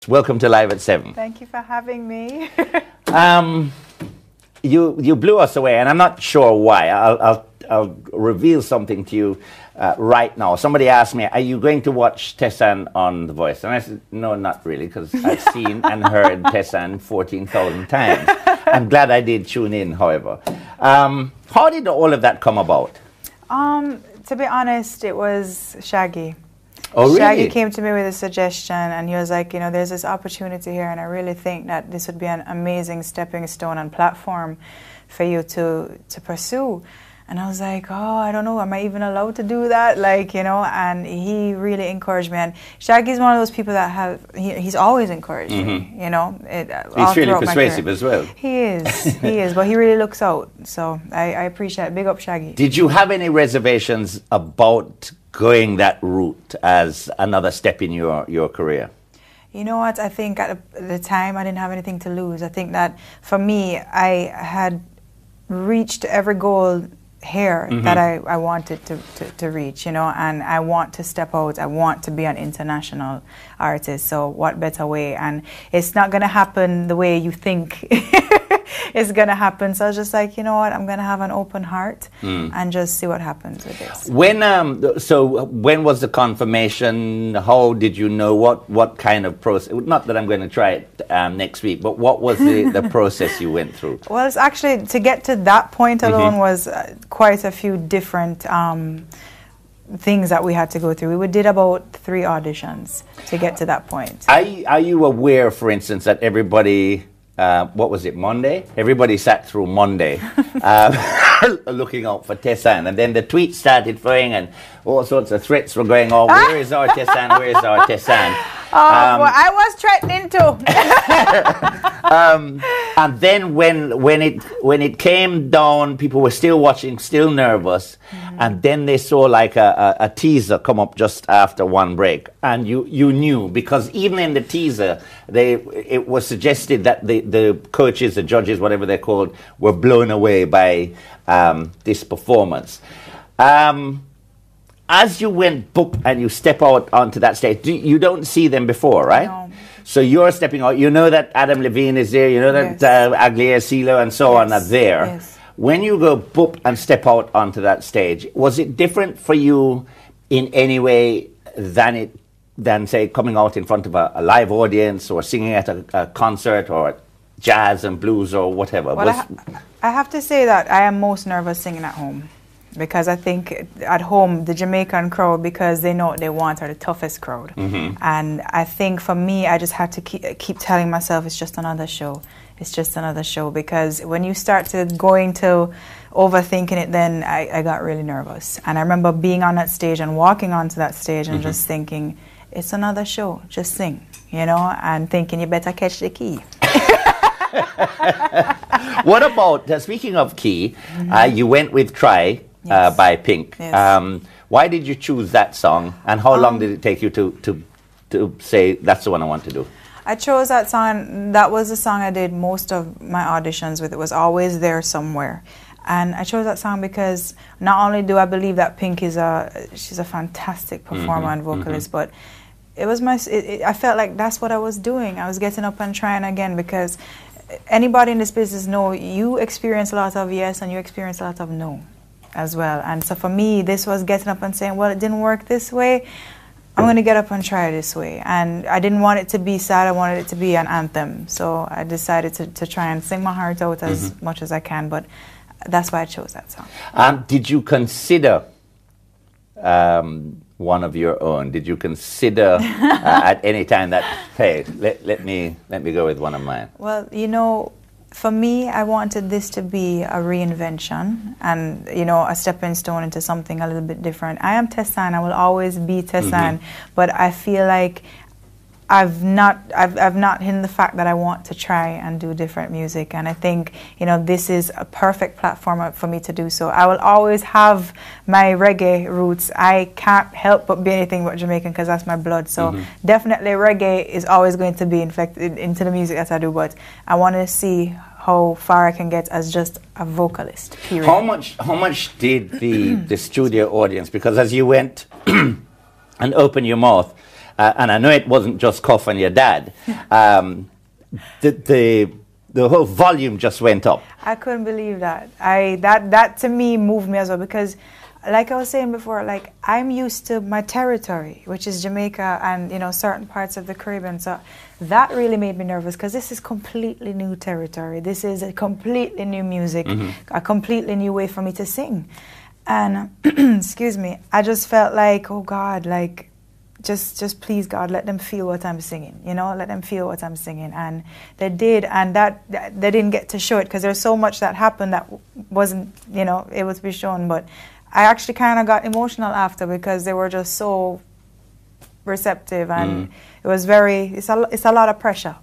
Welcome to Live at 7. Thank you for having me. You blew us away, and I'm not sure why. I'll reveal something to you right now. Somebody asked me, are you going to watch Tessanne on The Voice? And I said, no, not really, because I've seen and heard Tessanne 14,000 times. I'm glad I did tune in, however. How did all of that come about? To be honest, it was Shaggy. Oh, really? Shaggy came to me with a suggestion, and he was like, you know, there's this opportunity here, and I really think that this would be an amazing stepping stone and platform for you to pursue. And I was like, oh, I don't know, am I even allowed to do that? Like, you know, and he really encouraged me. And Shaggy's one of those people that he's always encouraged me, you know. He's really persuasive as well. He is, but he really looks out. So I appreciate it. Big up, Shaggy. Did you have any reservations about going that route as another step in your career? You know what, I think at the time I didn't have anything to lose. I think that for me, I had reached every goal here that I wanted to reach, you know, and I want to step out. I want to be an international artist, so what better way? And it's not going to happen the way you think it's going to happen. So I was just like, you know what, I'm going to have an open heart and just see what happens with this. When was the confirmation? How did you know? What kind of process? Not that I'm going to try it next week, but what was the process you went through? Well, it's actually, to get to that point alone was quite a few different things that we had to go through. We did about 3 auditions to get to that point. Are you aware, for instance, that everybody, what was it, Monday? Everybody sat through Monday looking out for Tessanne, and then the tweets started flowing and all sorts of threats were going on. Where is our Tessanne? Where is our Tessanne? Well, I was threatening too. And then when it came down, people were still watching, still nervous, and then they saw like a teaser come up just after one break, and you knew, because even in the teaser, it was suggested that the coaches, the judges, whatever they're called, were blown away by this performance. As you went book and you step out onto that stage, you don't see them before, right? No. So you're stepping out. You know that Adam Levine is there. You know that Aglia, CeeLo, and so on are there. Yes. When you go book and step out onto that stage, was it different for you in any way than say coming out in front of a live audience or singing at a concert or jazz and blues or whatever? Well, I have to say that I am most nervous singing at home. Because I think at home, the Jamaican crowd, because they know what they want, are the toughest crowd. And I think for me, I just had to keep telling myself, it's just another show. It's just another show. Because when you start to going to overthinking it, then I got really nervous. And I remember being on that stage and walking onto that stage and just thinking, it's another show, just sing, you know, and thinking you better catch the key. What about, speaking of key, you went with Try. Yes. By Pink. Yes. Why did you choose that song, and how long did it take you to say that's the one I want to do? I chose that song. That was the song I did most of my auditions with. It was always there somewhere, and I chose that song because not only do I believe that Pink is she's a fantastic performer and vocalist, but it was I felt like that's what I was doing. I was getting up and trying again, because anybody in this business know you experience a lot of yes and you experience a lot of no as well. And so for me, this was getting up and saying, well, it didn't work this way, I'm going to get up and try it this way. And I didn't want it to be sad, I wanted it to be an anthem. So I decided to try and sing my heart out as much as I can, but that's why I chose that song. Did you consider one of your own? Did you consider at any time that, hey, let me go with one of mine? Well, you know, for me, I wanted this to be a reinvention and, you know, a stepping stone into something a little bit different. I am Tessanne, I will always be Tessanne, but I feel like I've not hidden the fact that I want to try and do different music, and I think, you know, this is a perfect platform for me to do so. I will always have my reggae roots. I can't help but be anything but Jamaican because that's my blood. So definitely reggae is always going to be infected into the music that I do, but I want to see how far I can get as just a vocalist, period. How much did the studio audience, because as you went and opened your mouth, and I know it wasn't just Cuff and your dad, the whole volume just went up. I couldn't believe that. That to me moved me as well, because like I was saying before, like I'm used to my territory, which is Jamaica and, you know, certain parts of the Caribbean. So that really made me nervous, because this is completely new territory. This is a completely new music, a completely new way for me to sing. And excuse me, I just felt like, oh God, like just please God, let them feel what I'm singing, you know, let them feel what I'm singing. And they did, and that they didn't get to show it because there's so much that happened that wasn't, you know, able to be shown. But I actually kind of got emotional after, because they were just so receptive, and it was it's a lot of pressure.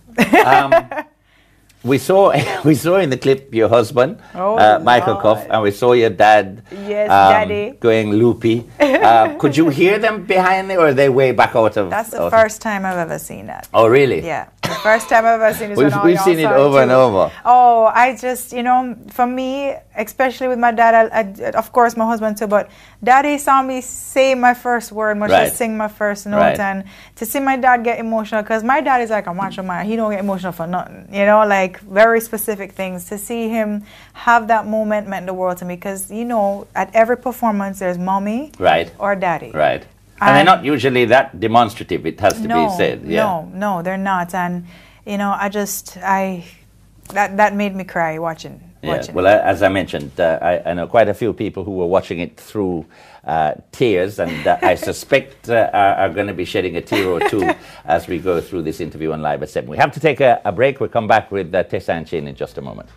We saw in the clip your husband, Michael Cuff, and we saw your dad, Daddy, going loopy. Could you hear them behind there, or are they way back out of? That's the first time I've ever seen that. Oh, really? Yeah, the first time I've ever seen it. We've seen it over and over. Oh, I just, you know, for me, especially with my dad, I, of course my husband too, but Daddy saw me say my first word, much to sing my first note, and to see my dad get emotional, because my dad is like a macho man. He don't get emotional for nothing, you know, like very specific things. To see him have that moment meant the world to me, because, you know, at every performance there's mommy or daddy. Right. And they're not usually that demonstrative, it has to be said. Yeah. No, they're not. And, you know, that made me cry watching. Well, as I mentioned, I know quite a few people who were watching it through tears, and I suspect are going to be shedding a tear or two as we go through this interview on Live at 7. We have to take a break. We'll come back with Tessanne in just a moment.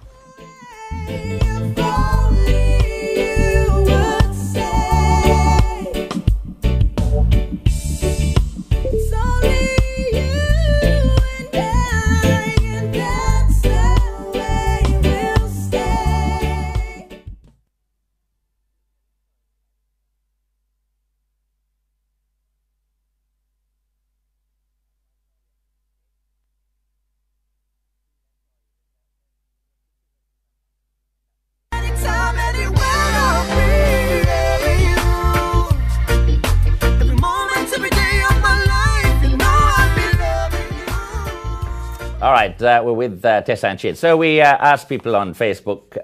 All right, we're with Tessanne. So we asked people on Facebook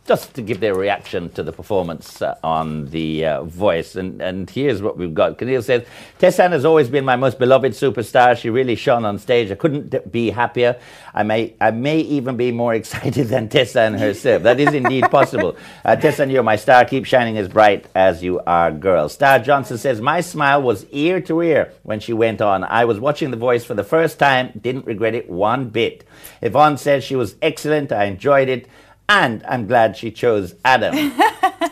just to give their reaction to the performance on The Voice. And here's what we've got. Camille says, Tessanne has always been my most beloved superstar. She really shone on stage. I couldn't be happier. I may even be more excited than Tessanne herself. That is indeed possible. Tessanne, you're my star. Keep shining as bright as you are, girl. Star Johnson says, my smile was ear to ear when she went on. I was watching The Voice for the first time. Didn't regret it one bit. Yvonne says she was excellent. I enjoyed it. And I'm glad she chose Adam.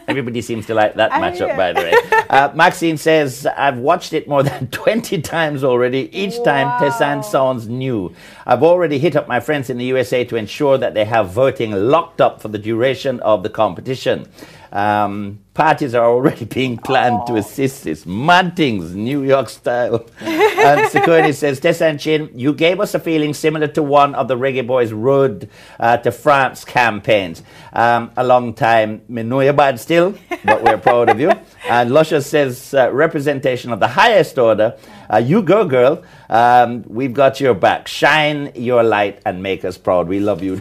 Everybody seems to like that matchup, by the way. Maxine says, I've watched it more than 20 times already. Each time, Tessanne sounds new. I've already hit up my friends in the USA to ensure that they have voting locked up for the duration of the competition. Parties are already being planned to assist this. Mad things, New York style. And Sequoia says, Tessanne, you gave us a feeling similar to one of the Reggae Boys' Road to France campaigns. A long time, me know you bad still, but we're proud of you. And Luscious says, representation of the highest order. You go, girl. We've got your back. Shine your light and make us proud. We love you.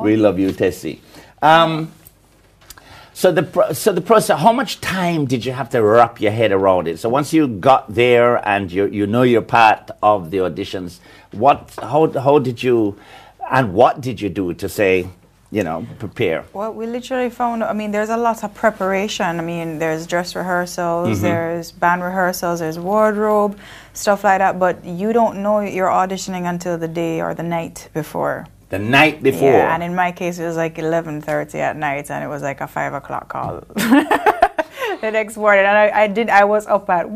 We love you, Tessie. So the process, how much time did you have to wrap your head around it? So once you got there and you know you're part of the auditions, how did you, and what did you do to say, you know, prepare? Well, we literally found, I mean, there's a lot of preparation. I mean, there's dress rehearsals, there's band rehearsals, there's wardrobe, stuff like that. But you don't know you're auditioning until the day or the night before. The night before? Yeah, and in my case, it was like 11:30 at night, and it was like a 5 o'clock call the next morning. And I was up at